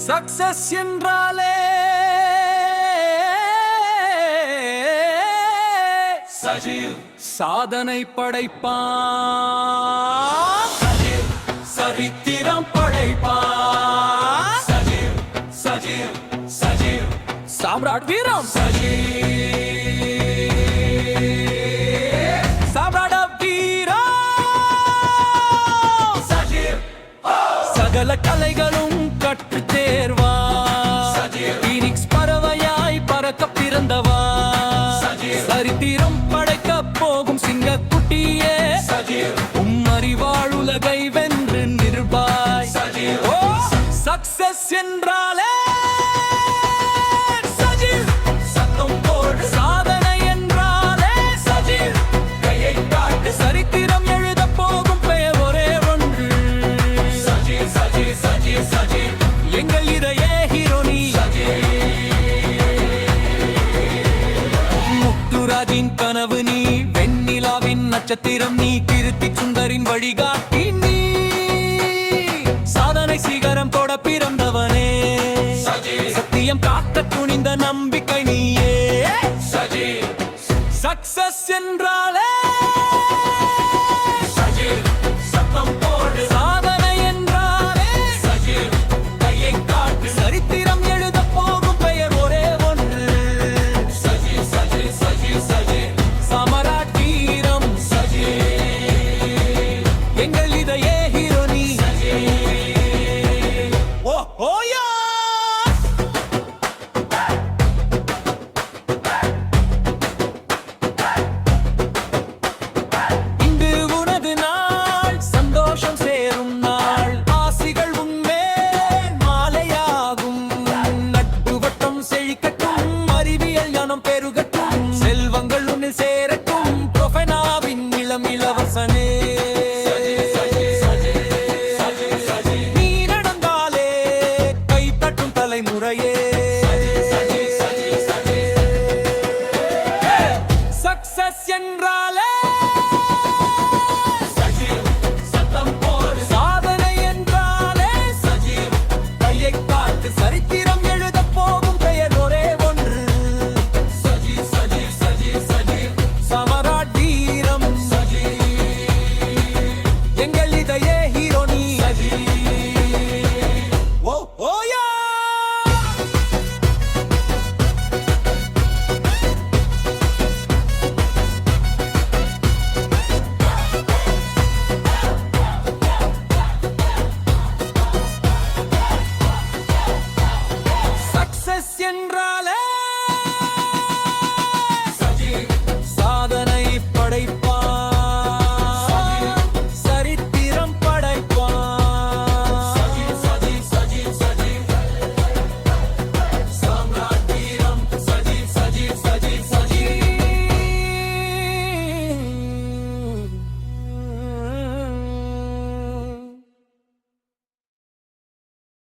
Success என்றாலே சஜீவ் சாதனை படைப்பான், சஜீவ் சரித்திரம் படைப்பான், சஜீவ் சஜீவ் சஜீவ் சாம்ராட் வீரம், சஜீவ் சாம்ராட் வீரம், சஜீவ் சகல கலைகளும் கற்று தேர்வா, பீனிக்ஸ் பறவையாய் பறக்க பிறந்தவா, சரித்திரம் படைக்க போகும் சிங்கக்குட்டியே, அறிவாளுலகை வென்று நிர்பாய். ஓ சக்சஸ் என்றாலே சஜீவ் சத்தம் போடு, சாதனை என்றாலே சஜீவ் கையை காட்டு, சரித்திரம் எழுத போகும் பெயர் ஒரே ஒன்று, சஜீவ் சஜீவ் சஜீவ் சஜீவ் எங்கள் இதயே ஹீரோனி, முத்துராஜின் கனவு நீ, வெண்ணிலாவின் நட்சத்திரம் நீ, கிருத்தி சுந்தரின் வழிகாட்டி நீ, சாதனை சிகரம் தொட பிறந்தவனே, சத்தியம் காக்க துணிந்த நம்பிக்கை நீயே, சக்சஸ் என்ற